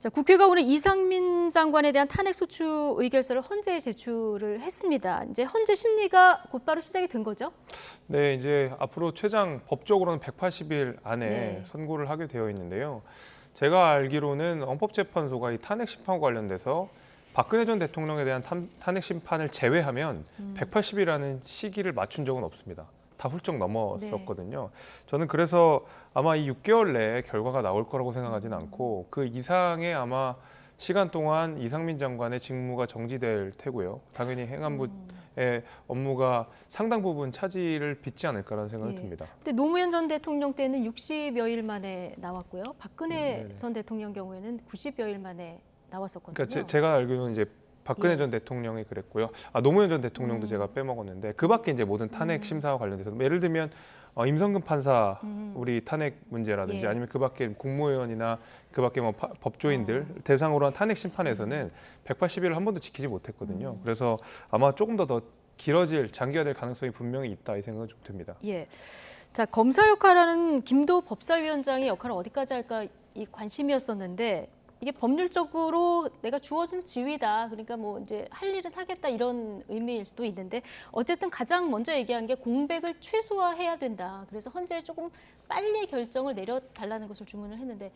자, 국회가 오늘 이상민 장관에 대한 탄핵 소추 의결서를 헌재에 제출을 했습니다. 이제 헌재 심리가 곧바로 시작이 된 거죠? 네, 이제 앞으로 최장 법적으로는 180일 안에 네. 선고를 하게 되어 있는데요. 제가 알기로는 헌법재판소가 이 탄핵 심판과 관련돼서 박근혜 전 대통령에 대한 탄핵 심판을 제외하면 180일이라는 시기를 맞춘 적은 없습니다. 다 훌쩍 넘었었거든요. 저는 그래서 아마 이 6개월 내에 결과가 나올 거라고 생각하지는 않고 그 이상의 아마 시간 동안 이상민 장관의 직무가 정지될 테고요. 당연히 행안부의 업무가 상당 부분 차질을 빚지 않을까라는 생각이 듭니다. 근데 노무현 전 대통령 때는 60여일 만에 나왔고요. 박근혜 전 대통령 경우에는 90여일 만에 나왔었거든요. 그러니까 제가 알기로는 이제 박근혜 전 대통령이 그랬고요. 노무현 전 대통령도 제가 빼먹었는데 그 밖에 이제 모든 탄핵 심사와 관련돼서 예를 들면 임성근 판사 우리 탄핵 문제라든지 아니면 그 밖에 국무위원이나 그 밖에 뭐 법조인들 대상으로 한 탄핵 심판에서는 180일을 한 번도 지키지 못했거든요. 그래서 아마 조금 더 길어질 장기화될 가능성이 분명히 있다 이 생각은 좀 듭니다. 예. 자, 검사 역할하는 김도 법사위원장의 역할을 어디까지 할까 이 관심이었었는데 이게 법률적으로 내가 주어진 지위다. 그러니까 뭐 이제 할 일은 하겠다 이런 의미일 수도 있는데 어쨌든 가장 먼저 얘기한 게 공백을 최소화해야 된다. 그래서 헌재에 조금 빨리 결정을 내려달라는 것을 주문을 했는데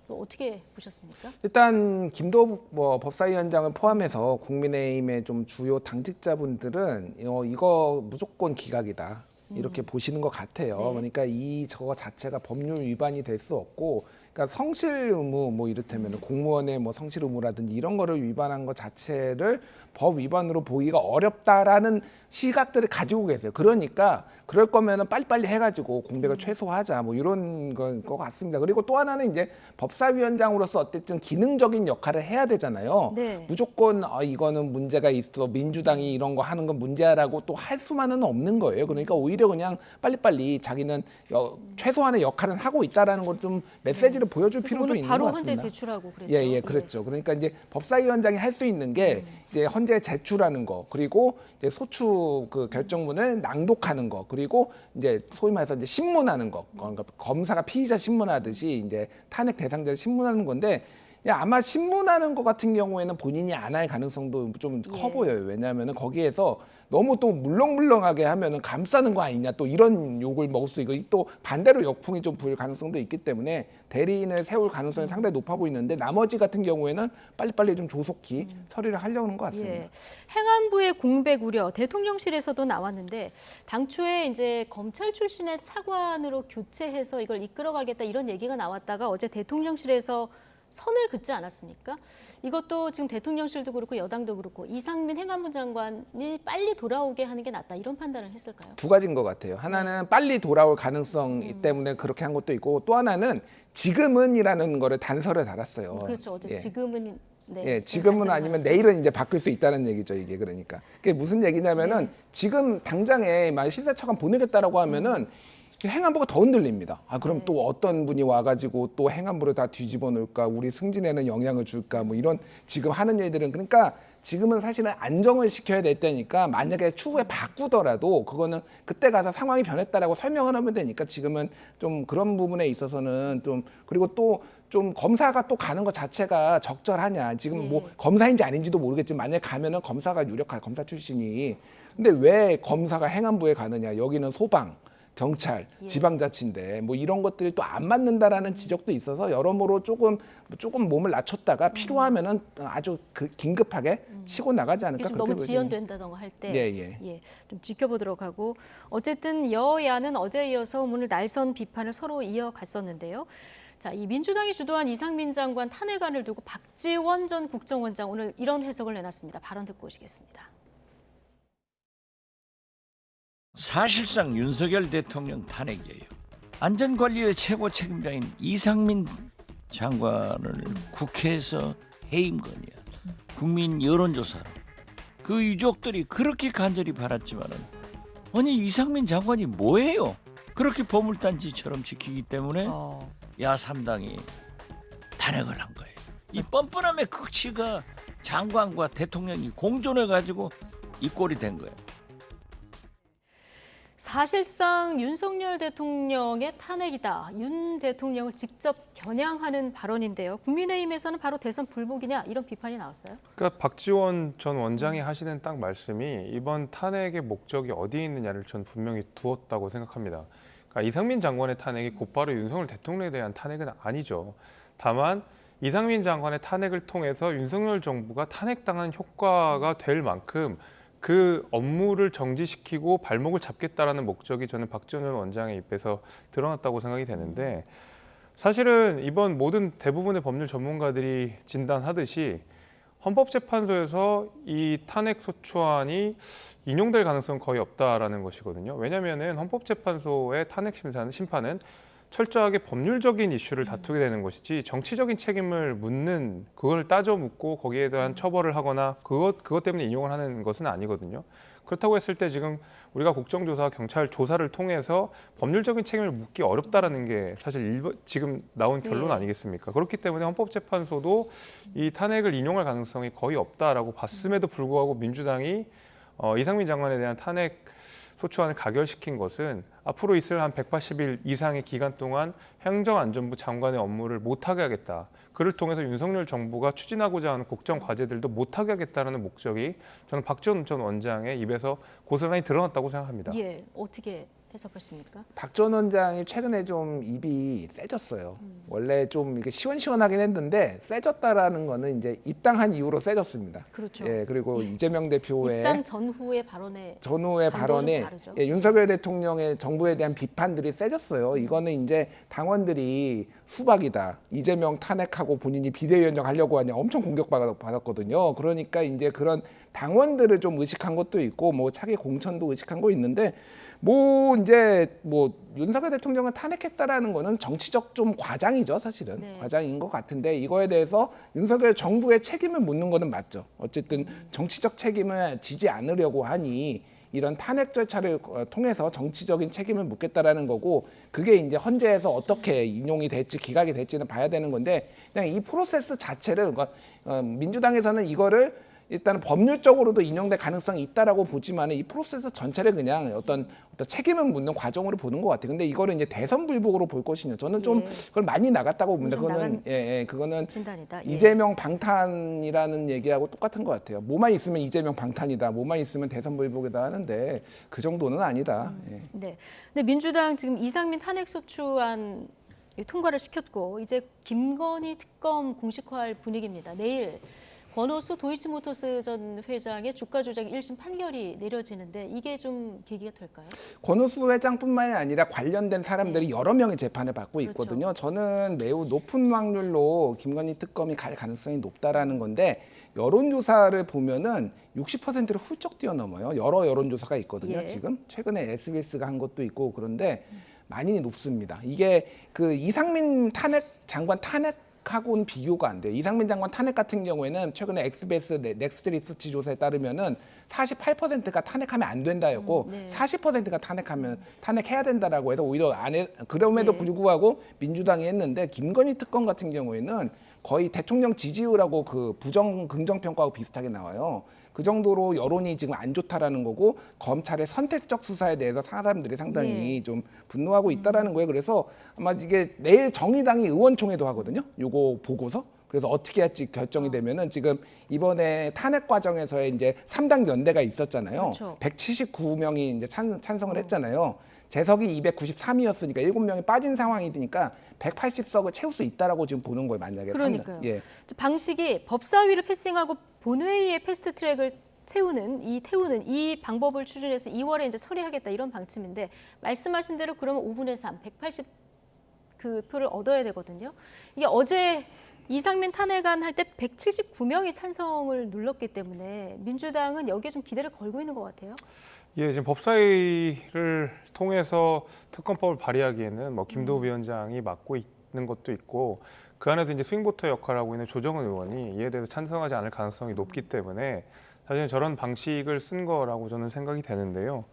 어떻게 보셨습니까? 일단 김도 법사위원장을 포함해서 국민의힘의 좀 주요 당직자분들은 이거 무조건 기각이다. 이렇게 보시는 것 같아요. 네. 그러니까 저거 자체가 법률 위반이 될 수 없고, 그러니까 성실 의무 뭐 이를테면 공무원의 뭐 성실 의무라든지 이런 거를 위반한 것 자체를 법 위반으로 보기가 어렵다라는 시각들을 가지고 계세요. 그러니까 그럴 거면은 빨리빨리 해가지고 공백을 최소화하자 뭐 이런 건 것 같습니다. 그리고 또 하나는 이제 법사위원장으로서 어쨌든 기능적인 역할을 해야 되잖아요. 네. 무조건 이거는 문제가 있어 민주당이 이런 거 하는 건 문제야라고 또 할 수만은 없는 거예요. 그러니까 오히려 그냥 빨리빨리 자기는 최소한의 역할은 하고 있다라는 걸 좀 메시지를 보여줄 필요도 있는 것 같습니다. 바로 헌재 제출하고 그랬죠. 예, 그랬죠. 그러니까 이제 법사위원장이 할 수 있는 게 이제 헌재 제출하는 거, 그리고 이제 소추 그 결정문을 낭독하는 거, 그리고 이제 소위 말해서 이제 신문하는 거, 그러니까 검사가 피의자 신문하듯이 이제 탄핵 대상자를 신문하는 건데. 아마 신문하는 것 같은 경우에는 본인이 안 할 가능성도 좀 커 보여요. 왜냐하면 거기에서 너무 또 물렁물렁하게 하면은 감싸는 거 아니냐 또 이런 욕을 먹을 수 있고 또 반대로 역풍이 좀 불 가능성도 있기 때문에 대리인을 세울 가능성이 상당히 높아 보이는데 나머지 같은 경우에는 빨리빨리 좀 조속히 처리를 하려는 것 같습니다. 예. 행안부의 공백 우려 대통령실에서도 나왔는데 당초에 이제 검찰 출신의 차관으로 교체해서 이걸 이끌어가겠다 이런 얘기가 나왔다가 어제 대통령실에서 선을 긋지 않았습니까? 이것도 지금 대통령실도 그렇고 여당도 그렇고 이상민 행안부 장관이 빨리 돌아오게 하는 게 낫다 이런 판단을 했을까요? 두 가지인 것 같아요. 하나는 빨리 돌아올 가능성 때문에 그렇게 한 것도 있고 또 하나는 지금은이라는 거를 단서를 달았어요. 그렇죠. 어제 지금은 지금은 아니면 내일은 이제 바뀔 수 있다는 얘기죠. 이게 그러니까 그게 무슨 얘기냐면은 지금 당장에 만약 실사차관 보내겠다라고 하면은 행안부가 더 흔들립니다. 그럼 또 어떤 분이 와가지고 또 행안부를 다 뒤집어 놓을까, 우리 승진에는 영향을 줄까, 뭐 이런 지금 하는 일들은 그러니까 지금은 사실은 안정을 시켜야 될 때니까 만약에 추후에 바꾸더라도 그거는 그때 가서 상황이 변했다라고 설명을 하면 되니까 지금은 좀 그런 부분에 있어서는 좀 그리고 또 좀 검사가 또 가는 것 자체가 적절하냐. 지금 뭐 검사인지 아닌지도 모르겠지만 만약에 가면은 검사가 유력한 검사 출신이 근데 왜 검사가 행안부에 가느냐. 여기는 소방. 경찰, 지방자치인데 뭐 이런 것들이 또 안 맞는다라는 지적도 있어서 여러모로 조금 몸을 낮췄다가 필요하면은 아주 긴급하게 치고 나가지 않을까 좀 그렇게 너무 지연된다던가 할 때 좀 지켜보도록 하고 어쨌든 여야는 어제 이어서 오늘 날선 비판을 서로 이어갔었는데요. 자, 이 민주당이 주도한 이상민 장관 탄핵안을 두고 박지원 전 국정원장 오늘 이런 해석을 내놨습니다. 발언 듣고 오시겠습니다. 사실상 윤석열 대통령 탄핵이에요. 안전관리의 최고 책임자인 이상민 장관을 국회에서 해임 건의한 국민 여론조사로 그 유족들이 그렇게 간절히 바랐지만은 아니 이상민 장관이 뭐해요? 그렇게 보물단지처럼 지키기 때문에 야3당이 탄핵을 한 거예요. 이 뻔뻔함의 극치가 장관과 대통령이 공존해가지고 이 꼴이 된 거예요. 사실상 윤석열 대통령의 탄핵이다. 윤 대통령을 직접 겨냥하는 발언인데요. 국민의힘에서는 바로 대선 불복이냐 이런 비판이 나왔어요. 그러니까 박지원 전 원장이 하시는 딱 말씀이 이번 탄핵의 목적이 어디에 있느냐를 전 분명히 두었다고 생각합니다. 그러니까 이상민 장관의 탄핵이 곧바로 윤석열 대통령에 대한 탄핵은 아니죠. 다만 이상민 장관의 탄핵을 통해서 윤석열 정부가 탄핵당한 효과가 될 만큼 그 업무를 정지시키고 발목을 잡겠다라는 목적이 저는 박지원 원장의 입에서 드러났다고 생각이 되는데, 사실은 이번 모든 대부분의 법률 전문가들이 진단하듯이 헌법재판소에서 이 탄핵소추안이 인용될 가능성은 거의 없다라는 것이거든요. 왜냐하면 헌법재판소의 탄핵 심판은 철저하게 법률적인 이슈를 다투게 되는 것이지 정치적인 책임을 묻는, 그걸 따져 묻고 거기에 대한 처벌을 하거나 그것 때문에 인용을 하는 것은 아니거든요. 그렇다고 했을 때 지금 우리가 국정조사, 경찰 조사를 통해서 법률적인 책임을 묻기 어렵다라는 게 사실 지금 나온 결론 아니겠습니까? 그렇기 때문에 헌법재판소도 이 탄핵을 인용할 가능성이 거의 없다라고 봤음에도 불구하고 민주당이 이상민 장관에 대한 탄핵 소추안을 가결시킨 것은 앞으로 있을 한 180일 이상의 기간 동안 행정안전부 장관의 업무를 못하게 하겠다. 그를 통해서 윤석열 정부가 추진하고자 하는 국정 과제들도 못하게 하겠다는 목적이 저는 박지원 전 원장의 입에서 고스란히 드러났다고 생각합니다. 예, 어떻게 해석하십니까? 박 전 원장이 최근에 좀 입이 세졌어요. 원래 좀 이게 시원시원하긴 했는데 세졌다라는 거는 이제 입당한 이후로 세졌습니다. 그렇죠. 예, 그리고 이재명 대표의 입당 전후의 발언에 전후의 강도가 좀 발언에 다르죠. 윤석열 대통령의 정부에 대한 비판들이 세졌어요. 이거는 이제 당원들이 수박이다, 이재명 탄핵하고 본인이 비대위원장 하려고 하냐 엄청 공격받았거든요. 그러니까 이제 그런 당원들을 좀 의식한 것도 있고 뭐 차기 공천도 의식한 거 있는데 이제 윤석열 대통령을 탄핵했다라는 거는 정치적 좀 과장이죠, 사실은. 네. 과장인 것 같은데 이거에 대해서 윤석열 정부의 책임을 묻는 거는 맞죠. 어쨌든 정치적 책임을 지지 않으려고 하니 이런 탄핵 절차를 통해서 정치적인 책임을 묻겠다라는 거고, 그게 이제 헌재에서 어떻게 인용이 될지 기각이 될지는 봐야 되는 건데, 그냥 이 프로세스 자체를 민주당에서는 이거를 일단 법률적으로도 인용될 가능성이 있다라고 보지만 이 프로세스 전체를 그냥 어떤 책임을 묻는 과정으로 보는 것 같아요. 근데 이거를 이제 대선 불복으로 볼 것이냐, 저는 좀 그걸 많이 나갔다고 봅니다. 그거는 진단이다. 예. 이재명 방탄이라는 얘기하고 똑같은 것 같아요. 뭐만 있으면 이재명 방탄이다, 뭐만 있으면 대선 불복이다 하는데 그 정도는 아니다. 예. 네. 근데 민주당 지금 이상민 탄핵소추안 통과를 시켰고 이제 김건희 특검 공식화할 분위기입니다. 내일 권오수 도이치모터스 전 회장의 주가 조작 1심 판결이 내려지는데 이게 좀 계기가 될까요? 권오수 회장뿐만이 아니라 관련된 사람들이 여러 명의 재판을 받고 있거든요. 저는 매우 높은 확률로 김건희 특검이 갈 가능성이 높다라는 건데, 여론조사를 보면은 60%를 훌쩍 뛰어넘어요. 여러 여론조사가 있거든요. 예. 지금 최근에 SBS가 한 것도 있고 그런데 많이 높습니다. 이게 그 이상민 장관 탄핵하고는 비교가 안 돼요. 이상민 장관 탄핵 같은 경우에는 최근에 SBS 넥스트 리서치 조사에 따르면은 48%가 탄핵하면 안 된다였고 40%가 탄핵해야 된다라고 해서 오히려 그럼에도 불구하고 민주당이 했는데, 김건희 특검 같은 경우에는 거의 대통령 지지율하고 그 긍정 평가하고 비슷하게 나와요. 그 정도로 여론이 지금 안 좋다라는 거고, 검찰의 선택적 수사에 대해서 사람들이 상당히 좀 분노하고 있다라는 거예요. 그래서 아마 이게 내일 정의당이 의원총회도 하거든요. 요거 보고서. 그래서 어떻게 할지 결정이 되면은, 지금 이번에 탄핵 과정에서의 이제 3당 연대가 있었잖아요. 그렇죠. 179명이 이제 찬성을 했잖아요. 재석이 293이었으니까 7명이 빠진 상황이니까 180석을 채울 수 있다라고 지금 보는 거예요, 만약에. 그러니까요. 예. 방식이 법사위를 패싱하고 본회의에 패스트트랙을 태우는 이 방법을 추진해서 2월에 이제 처리하겠다 이런 방침인데, 말씀하신 대로 그러면 5분의 3, 180 그 표를 얻어야 되거든요. 이게 어제 이상민 탄핵안 할 때 179명이 찬성을 눌렀기 때문에 민주당은 여기에 좀 기대를 걸고 있는 것 같아요. 예, 지금 법사위를 통해서 특검법을 발의하기에는 뭐 김도우 위원장이 맡고 있는 것도 있고, 그 안에서 이제 스윙보터 역할을 하고 있는 조정은 의원이 이에 대해서 찬성하지 않을 가능성이 높기 때문에 사실 저런 방식을 쓴 거라고 저는 생각이 되는데요.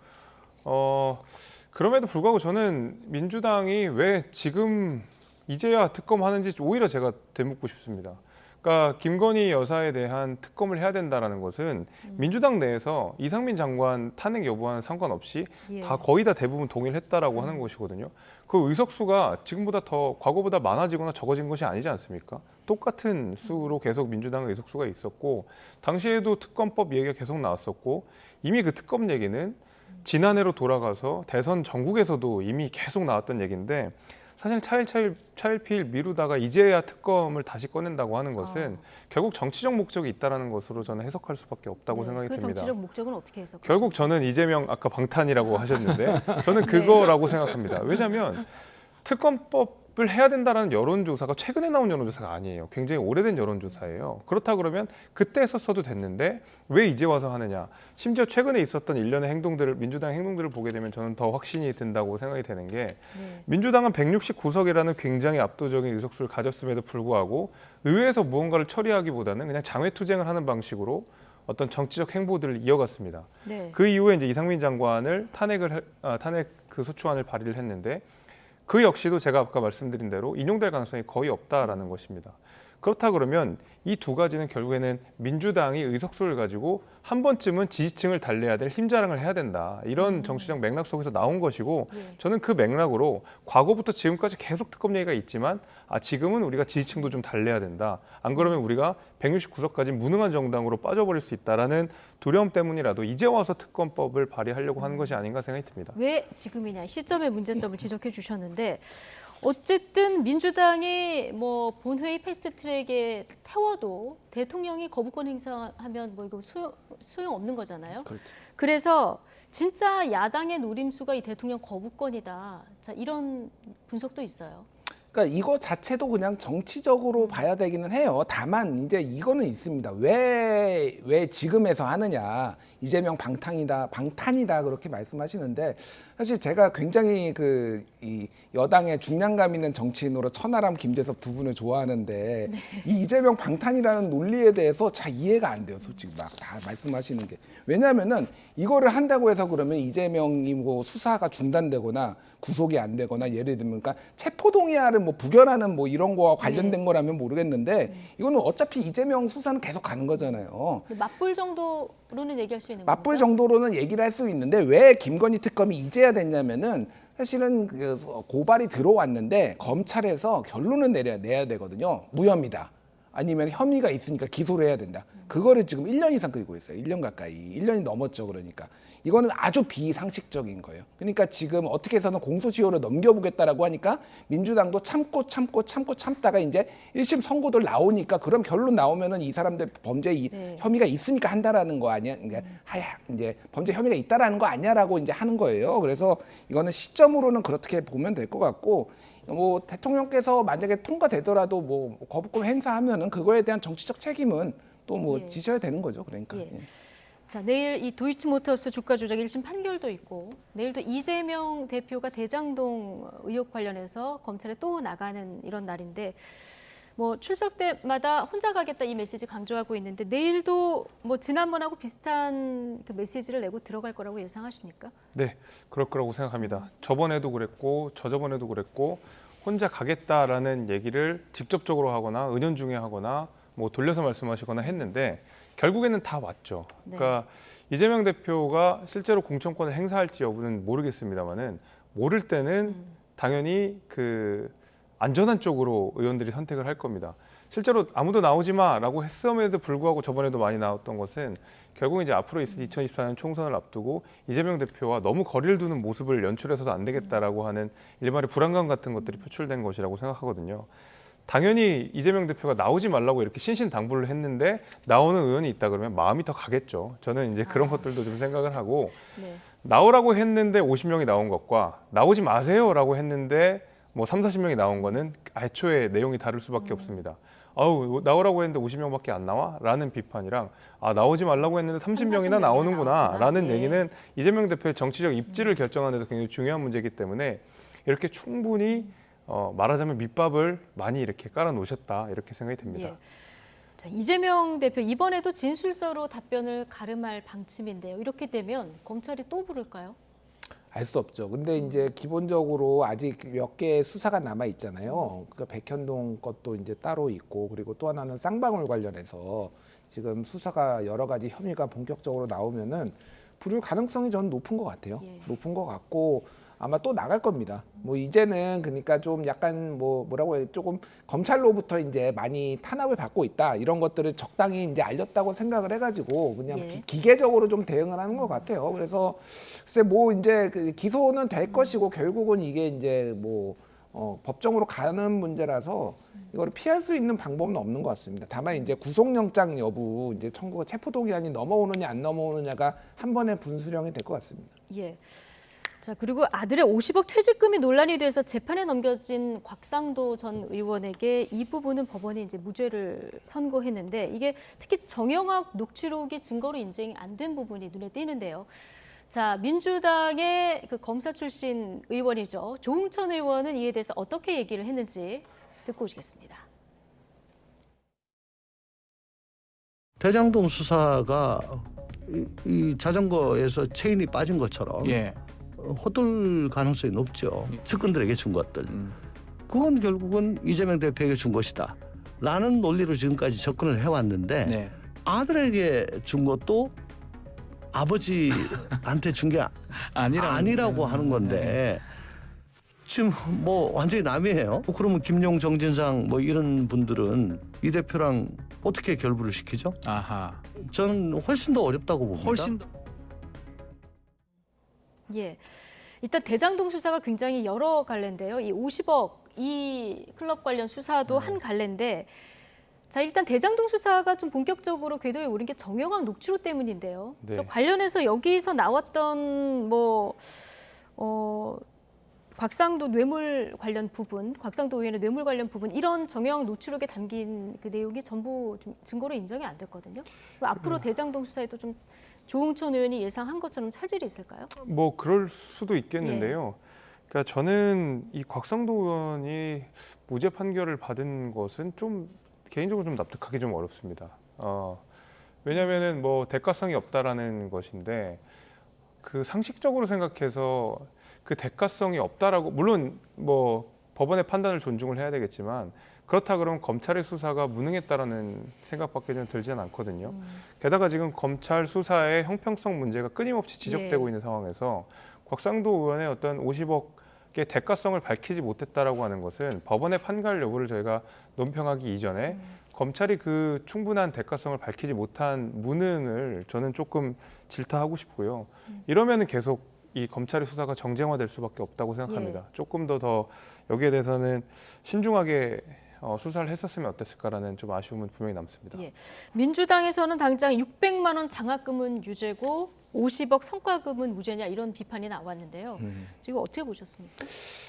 그럼에도 불구하고 저는 민주당이 왜 지금 이제야 특검하는지 오히려 제가 되묻고 싶습니다. 그러니까 김건희 여사에 대한 특검을 해야 된다라는 것은 민주당 내에서 이상민 장관 탄핵 여부와는 상관없이 예. 다 거의 다 대부분 동의했다라고 하는 것이거든요. 그 의석수가 지금보다 더 과거보다 많아지거나 적어진 것이 아니지 않습니까? 똑같은 수로 계속 민주당의 의석수가 있었고 당시에도 특검법 얘기가 계속 나왔었고 이미 그 특검 얘기는 지난해로 돌아가서 대선 전국에서도 이미 계속 나왔던 얘기인데 사실 차일피일 미루다가 이제야 특검을 다시 꺼낸다고 하는 것은 결국 정치적 목적이 있다라는 것으로 저는 해석할 수밖에 없다고 네, 생각이 그 듭니다. 정치적 목적은 어떻게 해석하십니까? 결국 저는 이재명 아까 방탄이라고 하셨는데 저는 그거라고 생각합니다. 왜냐하면 특검법을 해야 된다는 여론조사가 최근에 나온 여론조사가 아니에요. 굉장히 오래된 여론조사예요. 그렇다 그러면 그때 했었어도 됐는데 왜 이제 와서 하느냐. 심지어 최근에 있었던 일련의 행동들을 민주당 행동들을 보게 되면 저는 더 확신이 든다고 생각이 되는 게 민주당은 169석이라는 굉장히 압도적인 의석수를 가졌음에도 불구하고 의회에서 무언가를 처리하기보다는 그냥 장외투쟁을 하는 방식으로 어떤 정치적 행보들을 이어갔습니다. 네. 그 이후에 이제 이상민 장관을 탄핵 그 소추안을 발의를 했는데 그 역시도 제가 아까 말씀드린 대로 인용될 가능성이 거의 없다라는 것입니다. 그렇다 그러면 이 두 가지는 결국에는 민주당이 의석수를 가지고 한 번쯤은 지지층을 달래야 될 힘자랑을 해야 된다. 이런 정치적 맥락 속에서 나온 것이고 저는 그 맥락으로 과거부터 지금까지 계속 특검 얘기가 있지만 지금은 우리가 지지층도 좀 달래야 된다. 안 그러면 우리가 169석까지 무능한 정당으로 빠져버릴 수 있다라는 두려움 때문이라도 이제 와서 특검법을 발의하려고 하는 것이 아닌가 생각이 듭니다. 왜 지금이냐 시점의 문제점을 지적해 주셨는데 어쨌든 민주당이 뭐 본회의 패스트트랙에 태워도 대통령이 거부권 행사하면 뭐 이거 소용 없는 거잖아요. 그렇죠. 그래서 진짜 야당의 노림수가 이 대통령 거부권이다. 자, 이런 분석도 있어요. 그러니까 이거 자체도 그냥 정치적으로 봐야 되기는 해요. 다만 이제 이거는 있습니다. 왜 지금에서 하느냐. 이재명 방탄이다 그렇게 말씀하시는데 사실 제가 굉장히 이 여당의 중량감 있는 정치인으로 천하람, 김재섭 두 분을 좋아하는데 이 이재명 방탄이라는 논리에 대해서 잘 이해가 안 돼요. 솔직히 막 다 말씀하시는 게. 왜냐하면은 이거를 한다고 해서 그러면 이재명이 뭐 수사가 중단되거나 구속이 안 되거나 예를 들면 그러니까 체포동의안을 뭐 부결하는 뭐 이런 거와 관련된 거라면 모르겠는데 이거는 어차피 이재명 수사는 계속 가는 거잖아요. 맞불 정도로는 얘기할 수 있는 맞불 겁니까? 정도로는 얘기를 할 수 있는데 왜 김건희 특검이 이제야 됐냐면은 사실은 그 고발이 들어왔는데 검찰에서 결론을 내야 되거든요. 무혐의다. 아니면 혐의가 있으니까 기소를 해야 된다. 그거를 지금 1년 이상 끌고 있어요. 1년 가까이. 1년이 넘었죠. 그러니까. 이거는 아주 비상식적인 거예요. 그러니까 지금 어떻게 해서는 공소시효를 넘겨보겠다라고 하니까 민주당도 참다가 이제 1심 선고들 나오니까 그럼 결론 나오면은 이 사람들 범죄 혐의가 있으니까 한다라는 거 아니야? 그러니까 이제 범죄 혐의가 있다라는 거 아니야라고 이제 하는 거예요. 그래서 이거는 시점으로는 그렇게 보면 될 것 같고 뭐 대통령께서 만약에 통과되더라도 뭐 거부권 행사하면은 그거에 대한 정치적 책임은 또 뭐 지셔야 되는 거죠. 그러니까. 예. 자, 내일 이 도이치모터스 주가 조작 1심 판결도 있고 내일도 이재명 대표가 대장동 의혹 관련해서 검찰에 또 나가는 이런 날인데 뭐 출석 때마다 혼자 가겠다 이 메시지 강조하고 있는데 내일도 뭐 지난번하고 비슷한 그 메시지를 내고 들어갈 거라고 예상하십니까? 네, 그럴 거라고 생각합니다. 저번에도 그랬고 저저번에도 그랬고 혼자 가겠다라는 얘기를 직접적으로 하거나 은연중에 하거나 뭐 돌려서 말씀하시거나 했는데 결국에는 다 왔죠. 그러니까 이재명 대표가 실제로 공천권을 행사할지 여부는 모르겠습니다만은 모를 때는 당연히 그 안전한 쪽으로 의원들이 선택을 할 겁니다. 실제로 아무도 나오지 마라고 했음에도 불구하고 저번에도 많이 나왔던 것은 결국 이제 앞으로 있을 2024년 총선을 앞두고 이재명 대표와 너무 거리를 두는 모습을 연출해서도 안 되겠다라고 하는 일말의 불안감 같은 것들이 표출된 것이라고 생각하거든요. 당연히 이재명 대표가 나오지 말라고 이렇게 신신당부를 했는데 나오는 의원이 있다 그러면 마음이 더 가겠죠. 저는 이제 그런 것들도 좀 생각을 하고 나오라고 했는데 50명이 나온 것과 나오지 마세요라고 했는데 뭐 3, 40명이 나온 거는 애초에 내용이 다를 수밖에 없습니다. 아우 나오라고 했는데 50명밖에 안 나와? 라는 비판이랑 나오지 말라고 했는데 30명이나 나오는구나 라는 얘기는 이재명 대표의 정치적 입지를 결정하는 데서 굉장히 중요한 문제이기 때문에 이렇게 충분히 말하자면 밑밥을 많이 이렇게 깔아놓으셨다 이렇게 생각이 됩니다. 예. 자, 이재명 대표 이번에도 진술서로 답변을 가름할 방침인데요. 이렇게 되면 검찰이 또 부를까요? 알 수 없죠. 근데 이제 기본적으로 아직 몇 개의 수사가 남아 있잖아요. 그러니까 백현동 것도 이제 따로 있고, 그리고 또 하나는 쌍방울 관련해서 지금 수사가 여러 가지 혐의가 본격적으로 나오면은 부를 가능성이 저는 높은 것 같아요. 예. 높은 것 같고 아마 또 나갈 겁니다. 뭐 이제는 그러니까 좀 약간 뭐라고 해요? 조금 검찰로부터 이제 많이 탄압을 받고 있다 이런 것들을 적당히 이제 알렸다고 생각을 해가지고 그냥 예. 기계적으로 좀 대응을 하는 것 같아요. 그래서 글쎄 뭐 이제 그 기소는 될 것이고 결국은 이게 이제 뭐 법정으로 가는 문제라서 이거를 피할 수 있는 방법은 없는 것 같습니다. 다만 이제 구속영장 여부, 이제 청구가 체포동의안이 넘어오느냐 안 넘어오느냐가 한 번의 분수령이 될 것 같습니다. 예. 자, 그리고 아들의 50억 퇴직금이 논란이 돼서 재판에 넘겨진 곽상도 전 의원에게 이 부분은 법원이 이제 무죄를 선고했는데 이게 특히 정영학 녹취록이 증거로 인정이 안 된 부분이 눈에 띄는데요. 자, 민주당의 그 검사 출신 의원이죠. 조응천 의원은 이에 대해서 어떻게 얘기를 했는지 듣고 오시겠습니다. 대장동 수사가 이 자전거에서 체인이 빠진 것처럼 예. 호돌 가능성이 높죠. 측근들에게 준 것들. 그건 결국은 이재명 대표에게 준 것이다. 라는 논리로 지금까지 접근을 해왔는데 네. 아들에게 준 것도 아버지한테 준 게 아니라고 하는 건데 지금 뭐 완전히 남이에요. 그러면 김용, 정진상 뭐 이런 분들은 이 대표랑 어떻게 결부를 시키죠? 아하. 저는 훨씬 더 어렵다고 봅니다. 훨씬 더. 예. 일단 대장동 수사가 굉장히 여러 갈래인데요. 이 50억 이 클럽 관련 수사도 한 갈래인데 자, 일단 대장동 수사가 좀 본격적으로 궤도에 오른 게 정영학 녹취록 때문인데요. 네. 저 관련해서 여기서 나왔던 곽상도 뇌물 관련 부분, 곽상도 의원의 뇌물 관련 부분 이런 정영학 녹취록에 담긴 그 내용이 전부 좀 증거로 인정이 안 됐거든요. 그럼 앞으로 대장동 수사에도 좀 조응천 의원이 예상한 것처럼 차질이 있을까요? 뭐 그럴 수도 있겠는데요. 그러니까 저는 이 곽상도 의원이 무죄 판결을 받은 것은 좀 개인적으로 좀 납득하기 좀 어렵습니다. 왜냐하면은 뭐 대가성이 없다라는 것인데 그 상식적으로 생각해서 그 대가성이 없다라고 물론 뭐 법원의 판단을 존중을 해야 되겠지만 그렇다 그러면 검찰의 수사가 무능했다라는 생각밖에 좀 들지는 않거든요. 게다가 지금 검찰 수사의 형평성 문제가 끊임없이 지적되고 예. 있는 상황에서 곽상도 의원의 어떤 50억의 대가성을 밝히지 못했다라고 하는 것은 법원의 판결 여부를 저희가 논평하기 이전에 검찰이 그 충분한 대가성을 밝히지 못한 무능을 저는 조금 질타하고 싶고요. 이러면은 계속 이 검찰의 수사가 정쟁화될 수밖에 없다고 생각합니다. 조금 더 여기에 대해서는 신중하게 수사를 했었으면 어땠을까라는 좀 아쉬움은 분명히 남습니다. 예. 민주당에서는 당장 600만 원 장학금은 유죄고 50억 성과금은 무죄냐 이런 비판이 나왔는데요. 지금 어떻게 보셨습니까?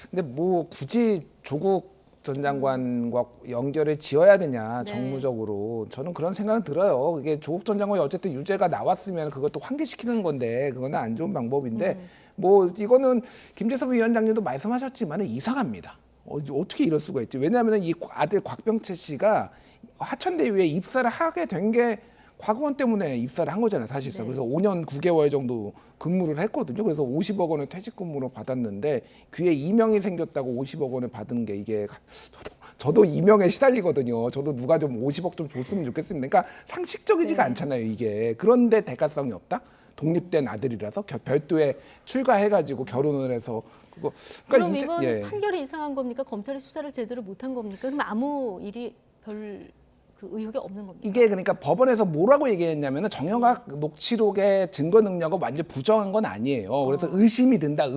근데 뭐 굳이 조국 전 장관과 연결을 지어야 되냐 네. 정무적으로 저는 그런 생각은 들어요. 이게 조국 전 장관이 어쨌든 유죄가 나왔으면 그것도 환기시키는 건데 그거는 안 좋은 방법인데 뭐 이거는 김재섭 위원장님도 말씀하셨지만 이상합니다. 어떻게 이럴 수가 있지? 왜냐하면 이 아들 곽병채 씨가 하천대유에 입사를 하게 된 게 과거원 때문에 입사를 한 거잖아요, 사실상. 네. 그래서 5년 9개월 정도 근무를 했거든요. 그래서 50억 원을 퇴직금으로 받았는데 귀에 이명이 생겼다고 50억 원을 받은 게 이게 저도 이명에 시달리거든요. 저도 누가 좀 50억 좀 줬으면 좋겠습니다. 그러니까 상식적이지가 네. 않잖아요, 이게. 그런데 대가성이 없다? 독립된 아들이라서 별도에 출가해가지고 결혼을 해서 그거. 그럼 이제- 이건 예. 판결이 이상한 겁니까? 검찰이 수사를 제대로 못한 겁니까? 그럼 아무 일이 별 그 의혹이 없는 겁니까? 이게 그러니까 법원에서 뭐라고 얘기했냐면은 정영학 녹취록의 증거 능력을 완전 부정한 건 아니에요. 그래서 의심이 든다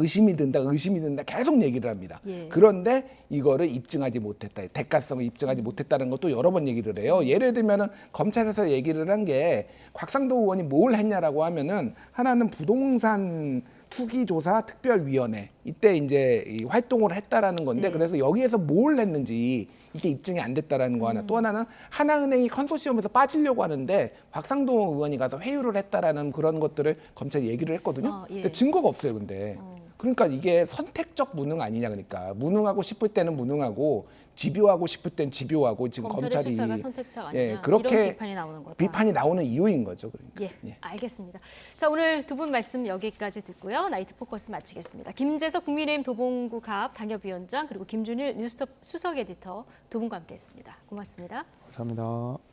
계속 얘기를 합니다. 예. 그런데 이거를 입증하지 못했다. 대가성을 입증하지 못했다는 것도 여러 번 얘기를 해요. 예를 들면은 검찰에서 얘기를 한 게 곽상도 의원이 뭘 했냐라고 하면은 하나는 부동산 투기조사 특별위원회 이때 이제 이 활동을 했다라는 건데 네. 그래서 여기에서 뭘 했는지 이게 입증이 안 됐다라는 거 하나 또 하나는 하나은행이 컨소시엄에서 빠지려고 하는데 곽상도 의원이 가서 회유를 했다라는 그런 것들을 검찰이 얘기를 했거든요. 아, 예. 근데 증거가 없어요, 근데. 그러니까 이게 선택적 무능 아니냐 그러니까 무능하고 싶을 때는 무능하고 집요하고 싶을 땐 집요하고 지금 검찰의 검찰이 수사가 선택적 아니냐 예, 그렇게 이런 비판이 나오는 거다. 비판이 나오는 이유인 거죠. 그러니까. 예, 알겠습니다. 자, 오늘 두 분 말씀 여기까지 듣고요. 나이트 포커스 마치겠습니다. 김재석 국민의힘 도봉구 갑 당협위원장 그리고 김준일 뉴스톱 수석 에디터 두 분과 함께했습니다. 고맙습니다. 감사합니다.